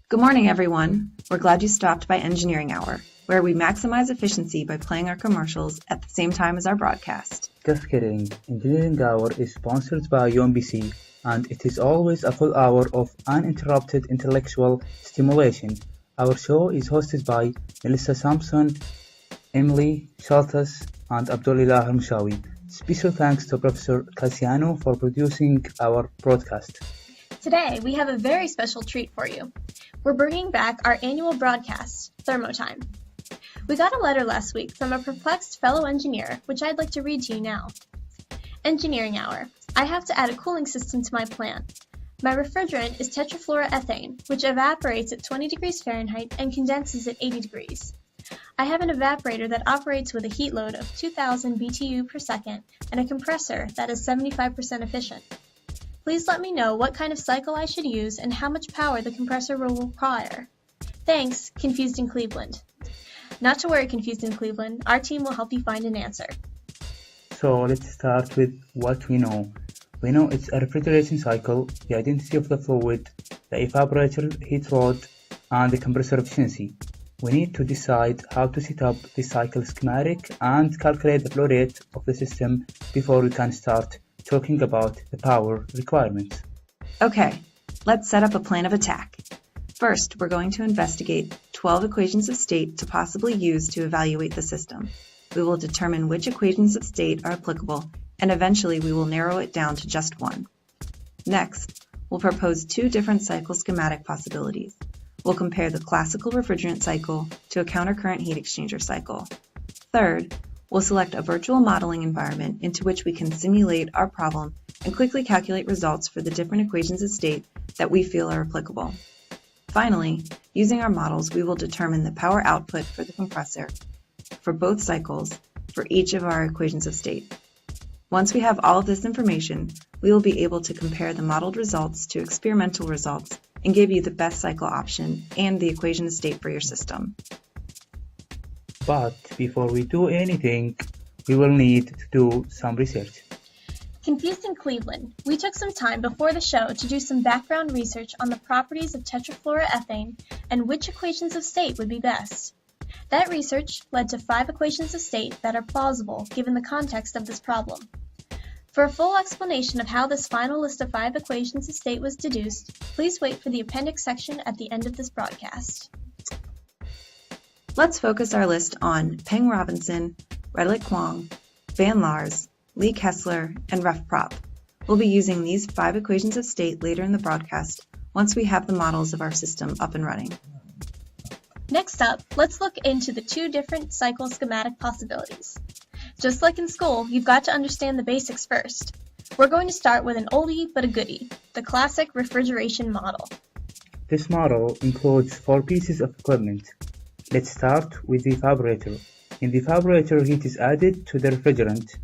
Good morning, everyone. We're glad you stopped by Engineering Hour, where we maximize efficiency by playing our commercials at the same time as our broadcast. Just kidding. Engineering Hour is sponsored by UMBC, and it is always a full hour of uninterrupted intellectual stimulation. Our show is hosted by Melissa Sampson, Emily Shaltas, and Abdullah Hamshawi. Special thanks to Professor Cassiano for producing our broadcast. Today, we have a very special treat for you. We're bringing back our annual broadcast, Thermo Time. We got a letter last week from a perplexed fellow engineer, which I'd like to read to you now. Engineering Hour. I have to add a cooling system to my plant. My refrigerant is tetrafluoroethane, which evaporates at 20 degrees Fahrenheit and condenses at 80 degrees. I have an evaporator that operates with a heat load of 2,000 BTU per second and a compressor that is 75% efficient. Please let me know what kind of cycle I should use and how much power the compressor will require. Thanks, Confused in Cleveland. Not to worry, Confused in Cleveland, our team will help you find an answer. So let's start with what we know. We know it's a refrigeration cycle, the identity of the fluid, the evaporator heat load, and the compressor efficiency. We need to decide how to set up the cycle schematic and calculate the flow rate of the system before we can start talking about the power requirements. Okay, let's set up a plan of attack. First, we're going to investigate 12 equations of state to possibly use to evaluate the system. We will determine which equations of state are applicable, and eventually we will narrow it down to just one. Next, we'll propose two different cycle schematic possibilities. We'll compare the classical refrigerant cycle to a countercurrent heat exchanger cycle. Third, we'll select a virtual modeling environment into which we can simulate our problem and quickly calculate results for the different equations of state that we feel are applicable. Finally, using our models, we will determine the power output for the compressor for both cycles for each of our equations of state. Once we have all of this information, we will be able to compare the modeled results to experimental results and give you the best cycle option and the equation of state for your system. But before we do anything, we will need to do some research. Confused in Cleveland, we took some time before the show to do some background research on the properties of tetrafluoroethane and which equations of state would be best. That research led to 5 equations of state that are plausible given the context of this problem. For a full explanation of how this final list of 5 equations of state was deduced, please wait for the appendix section at the end of this broadcast. Let's focus our list on Peng Robinson, Redlich Kwong, Van Laars, Lee Kessler, and Ref Prop. We'll be using these 5 equations of state later in the broadcast once we have the models of our system up and running. Next up, let's look into the 2 different cycle schematic possibilities. Just like in school, you've got to understand the basics first. We're going to start with an oldie but a goodie, the classic refrigeration model. This model includes 4 pieces of equipment. Let's start with the evaporator. In the evaporator, heat is added to the refrigerant.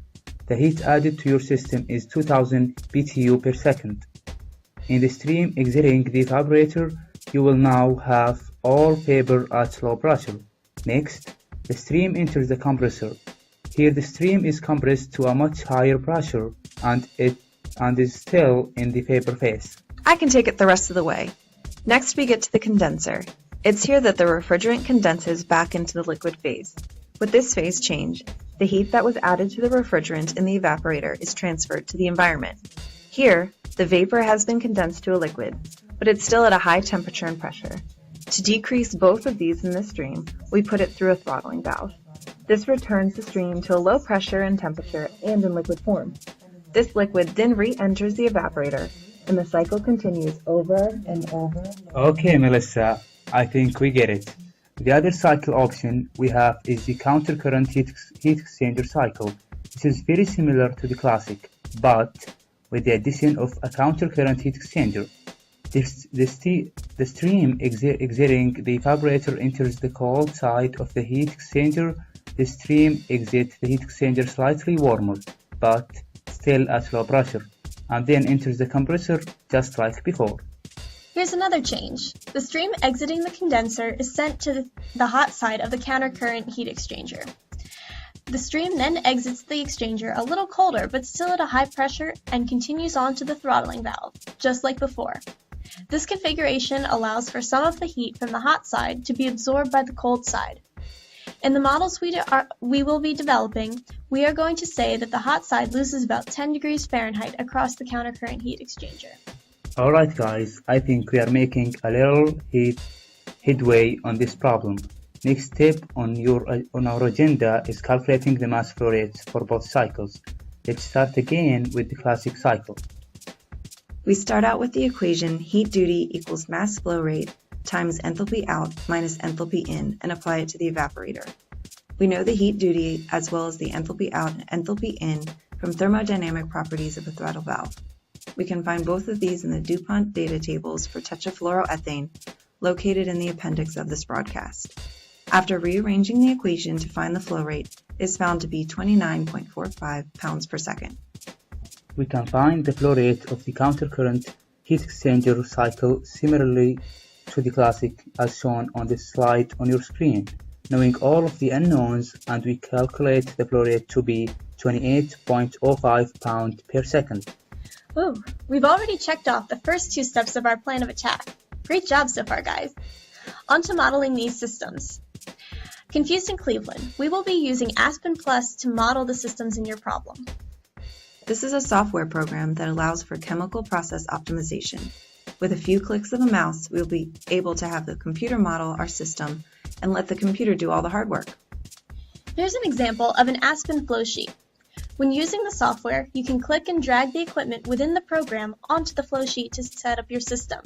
The heat added to your system is 2000 BTU per second. In the stream exiting the evaporator, you will now have all vapor at low pressure. Next, the stream enters the compressor. Here the stream is compressed to a much higher pressure and is still in the vapor phase. I can take it the rest of the way. Next we get to the condenser. It's here that the refrigerant condenses back into the liquid phase. With this phase change, the heat that was added to the refrigerant in the evaporator is transferred to the environment. Here, the vapor has been condensed to a liquid, but it's still at a high temperature and pressure. To decrease both of these in the stream, we put it through a throttling valve. This returns the stream to a low pressure and temperature and in liquid form. This liquid then re-enters the evaporator, and the cycle continues over and over. Okay, Melissa, I think we get it. The other cycle option we have is the countercurrent heat exchanger cycle. This is very similar to the classic, but with the addition of a countercurrent heat exchanger. The stream exiting the evaporator enters the cold side of the heat exchanger. The stream exits the heat exchanger slightly warmer, but still at low pressure, and then enters the compressor just like before. Here's another change. The stream exiting the condenser is sent to the hot side of the countercurrent heat exchanger. The stream then exits the exchanger a little colder but still at a high pressure and continues on to the throttling valve, just like before. This configuration allows for some of the heat from the hot side to be absorbed by the cold side. In the models we will be developing, we are going to say that the hot side loses about 10 degrees Fahrenheit across the countercurrent heat exchanger. Alright guys, I think we are making a little headway on this problem. Next step on our agenda is calculating the mass flow rates for both cycles. Let's start again with the classic cycle. We start out with the equation heat duty equals mass flow rate times enthalpy out minus enthalpy in and apply it to the evaporator. We know the heat duty as well as the enthalpy out and enthalpy in from thermodynamic properties of a throttle valve. We can find both of these in the DuPont data tables for tetrafluoroethane located in the appendix of this broadcast. After rearranging the equation to find the flow rate, it is found to be 29.45 pounds per second. We can find the flow rate of the countercurrent heat exchanger cycle similarly to the classic as shown on this slide on your screen, knowing all of the unknowns, and we calculate the flow rate to be 28.05 pounds per second. Ooh, we've already checked off the first two steps of our plan of attack. Great job so far, guys. On to modeling these systems. Confused in Cleveland, we will be using Aspen Plus to model the systems in your problem. This is a software program that allows for chemical process optimization. With a few clicks of a mouse, we will be able to have the computer model our system and let the computer do all the hard work. Here's an example of an Aspen flow sheet. When using the software, you can click and drag the equipment within the program onto the flow sheet to set up your system.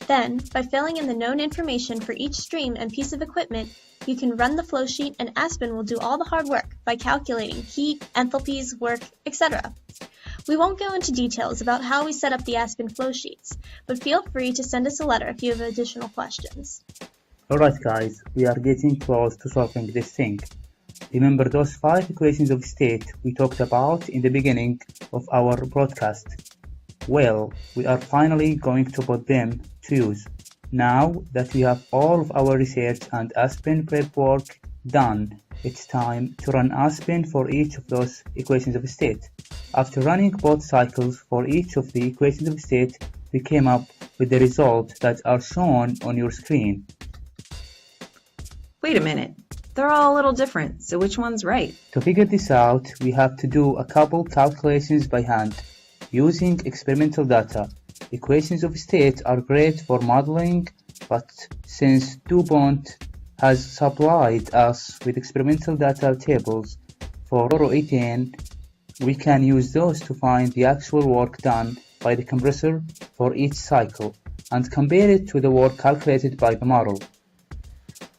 Then, by filling in the known information for each stream and piece of equipment, you can run the flow sheet and Aspen will do all the hard work by calculating heat, enthalpies, work, etc. We won't go into details about how we set up the Aspen flow sheets, but feel free to send us a letter if you have additional questions. Alright guys, we are getting close to solving this thing. Remember those 5 equations of state we talked about in the beginning of our broadcast? Well, we are finally going to put them to use. Now that we have all of our research and Aspen prep work done, it's time to run Aspen for each of those equations of state. After running both cycles for each of the equations of state, we came up with the results that are shown on your screen. Wait a minute, they're all a little different, so which one's right? To figure this out, we have to do a couple calculations by hand, using experimental data. Equations of state are great for modeling, but since DuPont has supplied us with experimental data tables for chloroethane, we can use those to find the actual work done by the compressor for each cycle and compare it to the work calculated by the model.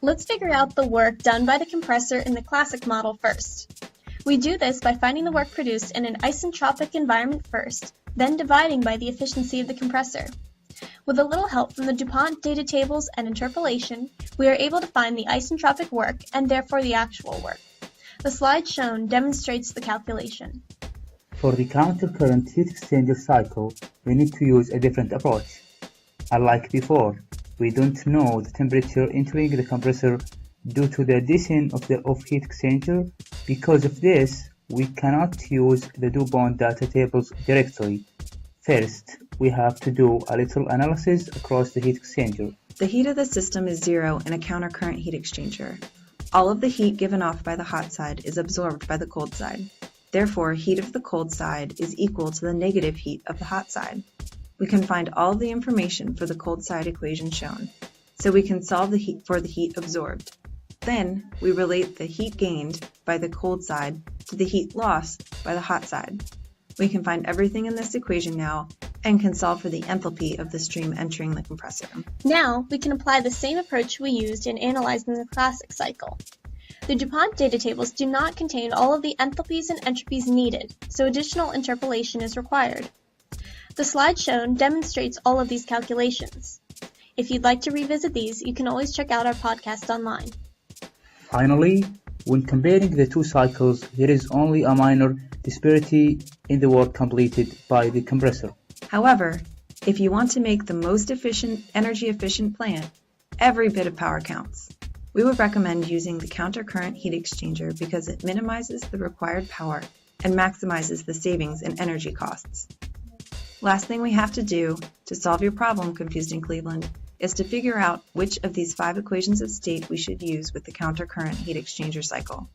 Let's figure out the work done by the compressor in the classic model first. We do this by finding the work produced in an isentropic environment first, then dividing by the efficiency of the compressor. With a little help from the DuPont data tables and interpolation, we are able to find the isentropic work and therefore the actual work. The slide shown demonstrates the calculation. For the countercurrent heat exchanger cycle, we need to use a different approach. Unlike before, we don't know the temperature entering the compressor due to the addition of the heat exchanger. Because of this, we cannot use the DuPont data tables directly. First, we have to do a little analysis across the heat exchanger. The heat of the system is 0 in a countercurrent heat exchanger. All of the heat given off by the hot side is absorbed by the cold side. Therefore, heat of the cold side is equal to the negative heat of the hot side. We can find all of the information for the cold side equation shown, so we can solve for the heat absorbed. Then, we relate the heat gained by the cold side to the heat lost by the hot side. We can find everything in this equation now and can solve for the enthalpy of the stream entering the compressor. Now, we can apply the same approach we used in analyzing the classic cycle. The DuPont data tables do not contain all of the enthalpies and entropies needed, so additional interpolation is required. The slide shown demonstrates all of these calculations. If you'd like to revisit these, you can always check out our podcast online. Finally, when comparing the two cycles, there is only a minor disparity in the work completed by the compressor. However, if you want to make the most energy-efficient plant, every bit of power counts. We would recommend using the countercurrent heat exchanger because it minimizes the required power and maximizes the savings in energy costs. Last thing we have to do to solve your problem, Confused in Cleveland, is to figure out which of these 5 equations of state we should use with the countercurrent heat exchanger cycle.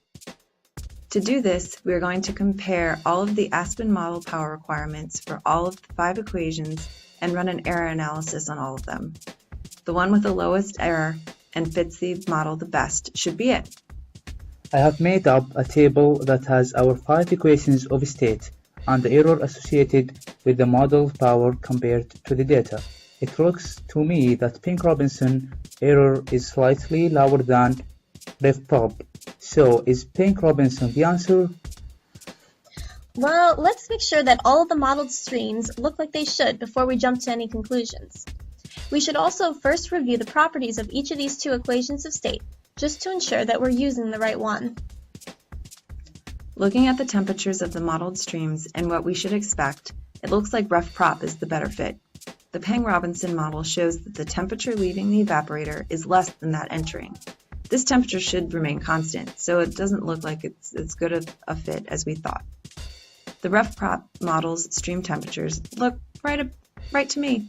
To do this, we are going to compare all of the Aspen model power requirements for all of the 5 equations and run an error analysis on all of them. The one with the lowest error and fits the model the best should be it. I have made up a table that has our 5 equations of state and the error associated with the model power compared to the data. It looks to me that Pink-Robinson error is slightly lower than RefProb. So is Pink-Robinson the answer? Well, let's make sure that all of the modeled streams look like they should before we jump to any conclusions. We should also first review the properties of each of these 2 equations of state, just to ensure that we're using the right one. Looking at the temperatures of the modeled streams and what we should expect, it looks like RefProp is the better fit. The Pang-Robinson model shows that the temperature leaving the evaporator is less than that entering. This temperature should remain constant, so it doesn't look like it's as good of a fit as we thought. The RefProp model's stream temperatures look right to me.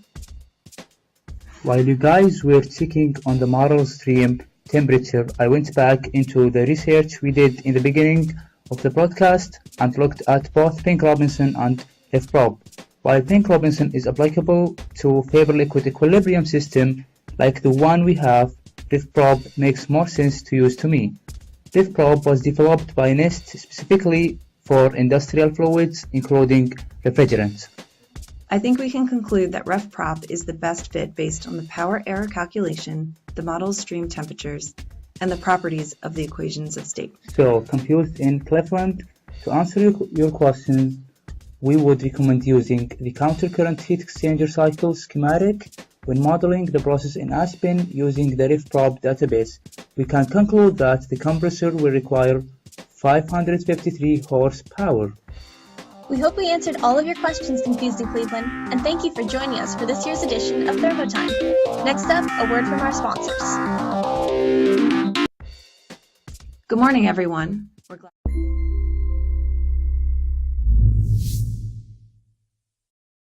While you guys were checking on the model stream temperature, I went back into the research we did in the beginning of the broadcast and looked at both Pink-Robinson and RefProp. While Pink-Robinson is applicable to vapor liquid equilibrium system like the one we have, RefProp makes more sense to use to me. RefProp was developed by NIST specifically for industrial fluids, including refrigerants. I think we can conclude that RefProp is the best fit based on the power error calculation, the model's stream temperatures, and the properties of the equations of state. So, Confused in Cleveland, to answer your questions, we would recommend using the countercurrent heat exchanger cycle schematic when modeling the process in Aspen using the RefProp database. We can conclude that the compressor will require 553 horsepower. We hope we answered all of your questions, Confused in Cleveland, and thank you for joining us for this year's edition of Thermo Time. Next up, a word from our sponsors. Good morning, everyone. We're glad